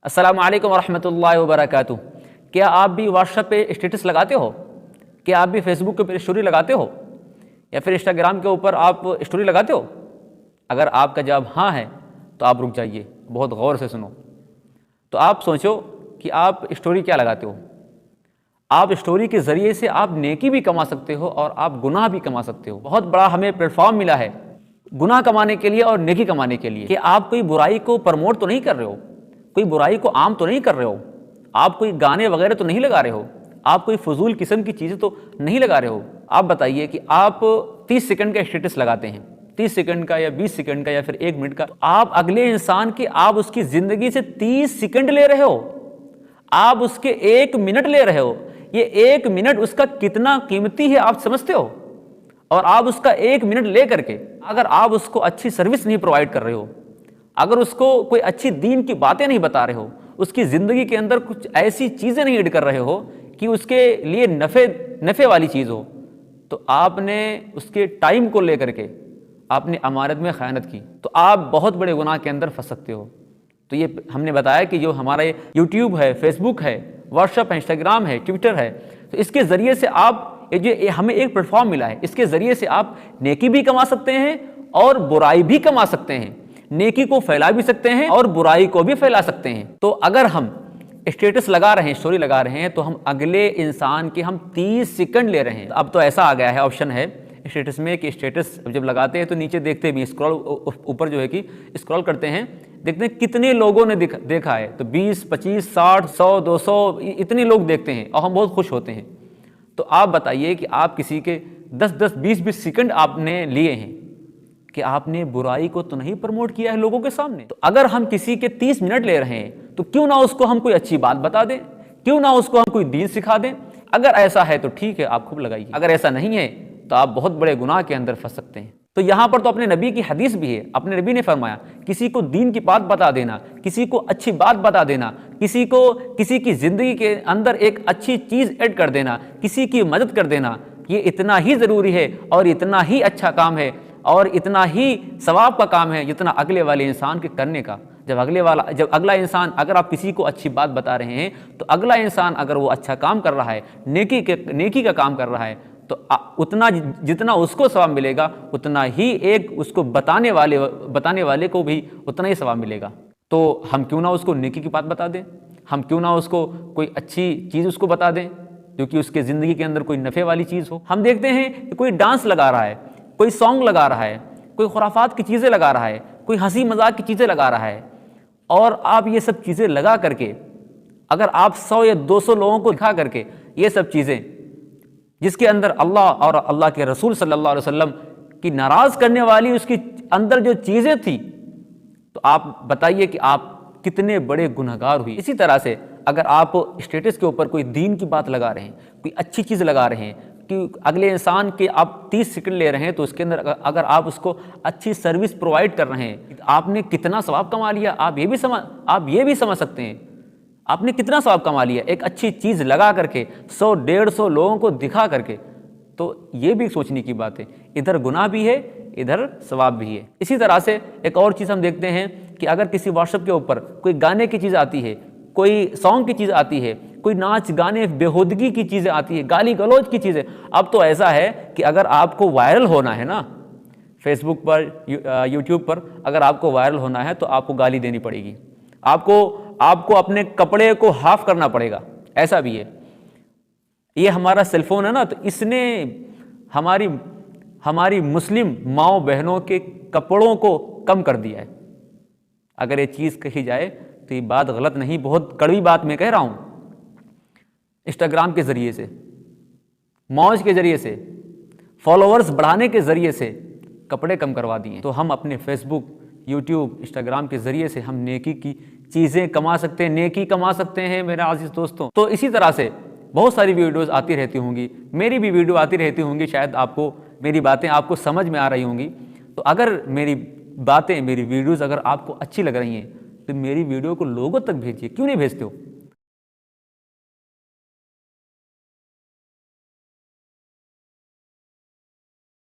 السلام علیکم ورحمۃ اللہ وبرکاتہ۔ کیا آپ بھی واٹس ایپ پہ اسٹیٹس لگاتے ہو؟ کیا آپ بھی فیس بک کے اوپر اسٹوری لگاتے ہو یا پھر انسٹاگرام کے اوپر آپ اسٹوری لگاتے ہو؟ اگر آپ کا جواب ہاں ہے تو آپ رک جائیے، بہت غور سے سنو۔ تو آپ سوچو کہ آپ اسٹوری کیا لگاتے ہو۔ آپ اسٹوری کے ذریعے سے آپ نیکی بھی کما سکتے ہو اور آپ گناہ بھی کما سکتے ہو۔ بہت بڑا ہمیں پلیٹ فارم ملا ہے گناہ کمانے کے لیے اور نیکی کمانے کے لیے، کہ آپ کوئی برائی کو پروموٹ تو نہیں کر رہے ہو، کوئی برائی کو عام تو نہیں کر رہے ہو، آپ کوئی گانے وغیرہ تو نہیں لگا رہے ہو، آپ کوئی فضول قسم کی چیزیں تو نہیں لگا رہے ہو۔ آپ بتائیے کہ آپ 30 سیکنڈ کا اسٹیٹس لگاتے ہیں، 30 سیکنڈ کا یا 20 سیکنڈ کا یا پھر 1 منٹ کا، آپ اگلے انسان کے آپ اس کی زندگی سے 30 سیکنڈ لے رہے ہو، آپ اس کے 1 منٹ لے رہے ہو۔ یہ 1 منٹ اس کا کتنا قیمتی ہے آپ سمجھتے ہو؟ اور آپ اس کا 1 منٹ لے کر کے اگر آپ اس کو اچھی سروس نہیں پرووائڈ کر رہے ہو، اگر اس کو کوئی اچھی دین کی باتیں نہیں بتا رہے ہو، اس کی زندگی کے اندر کچھ ایسی چیزیں نہیں ایڈ کر رہے ہو کہ اس کے لیے نفع والی چیز ہو، تو آپ نے اس کے ٹائم کو لے کر کے آپ نے امانت میں خیانت کی، تو آپ بہت بڑے گناہ کے اندر پھنس سکتے ہو۔ تو یہ ہم نے بتایا کہ جو ہمارا یوٹیوب ہے، فیس بک ہے، واٹس ایپ ہے، انسٹاگرام ہے، ٹویٹر ہے، تو اس کے ذریعے سے آپ ہمیں ایک پلیٹ فارم ملا ہے، اس کے ذریعے سے آپ نیکی بھی کما سکتے ہیں اور برائی بھی کما سکتے ہیں، نیکی کو پھیلا بھی سکتے ہیں اور برائی کو بھی پھیلا سکتے ہیں۔ تو اگر ہم اسٹیٹس لگا رہے ہیں، اسٹوری لگا رہے ہیں، تو ہم اگلے انسان کے ہم 30 سیکنڈ لے رہے ہیں۔ اب تو ایسا آ گیا ہے، آپشن ہے اسٹیٹس میں کہ اسٹیٹس جب لگاتے ہیں تو نیچے دیکھتے بھی اوپر جو ہے کہ اسکرول کرتے ہیں، دیکھتے ہیں کتنے لوگوں نے دیکھا ہے، تو 20 25 60 100 200 اتنے لوگ دیکھتے ہیں اور ہم بہت خوش ہوتے ہیں۔ تو آپ بتائیے کہ آپ کسی کے 10 10 20 20 سیکنڈ آپ نے لیے ہیں کہ آپ نے برائی کو تو نہیں پروموٹ کیا ہے لوگوں کے سامنے۔ تو اگر ہم کسی کے 30 منٹ لے رہے ہیں تو کیوں نہ اس کو ہم کوئی اچھی بات بتا دیں، کیوں نہ اس کو ہم کوئی دین سکھا دیں۔ اگر ایسا ہے تو ٹھیک ہے، آپ خوب لگائیے، اگر ایسا نہیں ہے تو آپ بہت بڑے گناہ کے اندر پھنس سکتے ہیں۔ تو یہاں پر تو اپنے نبی کی حدیث بھی ہے، اپنے نبی نے فرمایا کسی کو دین کی بات بتا دینا، کسی کو اچھی بات بتا دینا، کسی کی زندگی کے اندر ایک اچھی چیز ایڈ کر دینا، کسی کی مدد کر دینا، یہ اتنا ہی ضروری ہے اور اتنا ہی اچھا کام ہے اور اتنا ہی ثواب کا کام ہے جتنا اگلے والے انسان کے کرنے کا۔ جب اگلا انسان، اگر آپ کسی کو اچھی بات بتا رہے ہیں تو اگلا انسان اگر وہ اچھا کام کر رہا ہے، نیکی کا کام کر رہا ہے، تو جتنا اس کو ثواب ملے گا اتنا ہی ایک اس کو بتانے والے کو بھی اتنا ہی ثواب ملے گا۔ تو ہم کیوں نہ اس کو نیکی کی بات بتا دیں، ہم کیوں نہ اس کو کوئی اچھی چیز اس کو بتا دیں جو کہ اس کے زندگی کے اندر کوئی نفع والی چیز ہو۔ ہم دیکھتے ہیں کہ کوئی ڈانس لگا رہا ہے، کوئی سانگ لگا رہا ہے، کوئی خرافات کی چیزیں لگا رہا ہے، کوئی ہنسی مذاق کی چیزیں لگا رہا ہے، اور آپ یہ سب چیزیں لگا کر کے اگر آپ 100 یا 200 لوگوں کو دکھا کر کے یہ سب چیزیں جس کے اندر اللہ اور اللہ کے رسول صلی اللہ علیہ وسلم کی ناراض کرنے والی اس کی اندر جو چیزیں تھیں، تو آپ بتائیے کہ آپ کتنے بڑے گنہگار ہوئی۔ اسی طرح سے اگر آپ اسٹیٹس کے اوپر کوئی دین کی بات لگا رہے ہیں، کوئی اچھی چیز لگا رہے ہیں کہ اگلے انسان کے آپ 30 سیکنڈ لے رہے ہیں، تو اس کے اندر اگر آپ اس کو اچھی سروس پرووائڈ کر رہے ہیں، آپ نے کتنا ثواب کما لیا، آپ یہ بھی سمجھ سکتے ہیں آپ نے کتنا ثواب کما لیا ایک اچھی چیز لگا کر کے 100 150 لوگوں کو دکھا کر کے۔ تو یہ بھی سوچنے کی بات ہے، ادھر گناہ بھی ہے، ادھر ثواب بھی ہے۔ اسی طرح سے ایک اور چیز ہم دیکھتے ہیں کہ اگر کسی واٹس ایپ کے اوپر کوئی گانے کی چیز آتی ہے، کوئی سانگ کی چیز آتی ہے، کوئی ناچ گانے بےہودگی کی چیزیں آتی ہے، گالی گلوچ کی چیزیں، اب تو ایسا ہے کہ اگر آپ کو وائرل ہونا ہے نا، فیس بک پر، یوٹیوب پر اگر آپ کو وائرل ہونا ہے تو آپ کو گالی دینی پڑے گی، آپ کو اپنے کپڑے کو ہاف کرنا پڑے گا، ایسا بھی ہے۔ یہ ہمارا سیل فون ہے نا، تو اس نے ہماری مسلم ماؤں بہنوں کے کپڑوں کو کم کر دیا ہے۔ اگر یہ چیز کہی جائے تو یہ بات غلط نہیں، بہت کڑوی بات میں کہہ رہا ہوں۔ انسٹاگرام کے ذریعے سے، موج کے ذریعے سے، فالوورز بڑھانے کے ذریعے سے کپڑے کم کروا دیے، تو ہم اپنے فیس بک، یوٹیوب، انسٹاگرام کے ذریعے سے ہم نیکی کی چیزیں کما سکتے ہیں، نیکی کما سکتے ہیں میرے عزیز دوستوں۔ تو اسی طرح سے بہت ساری ویڈیوز آتی رہتی ہوں گی، میری بھی ویڈیو آتی رہتی ہوں گی، شاید آپ کو میری باتیں آپ کو سمجھ میں آ رہی ہوں گی۔ تو اگر میری باتیں، میری ویڈیوز اگر آپ کو اچھی لگ رہی ہیں تو میری ویڈیو کو لوگوں تک بھیجیے، کیوں نہیں بھیجتے ہو؟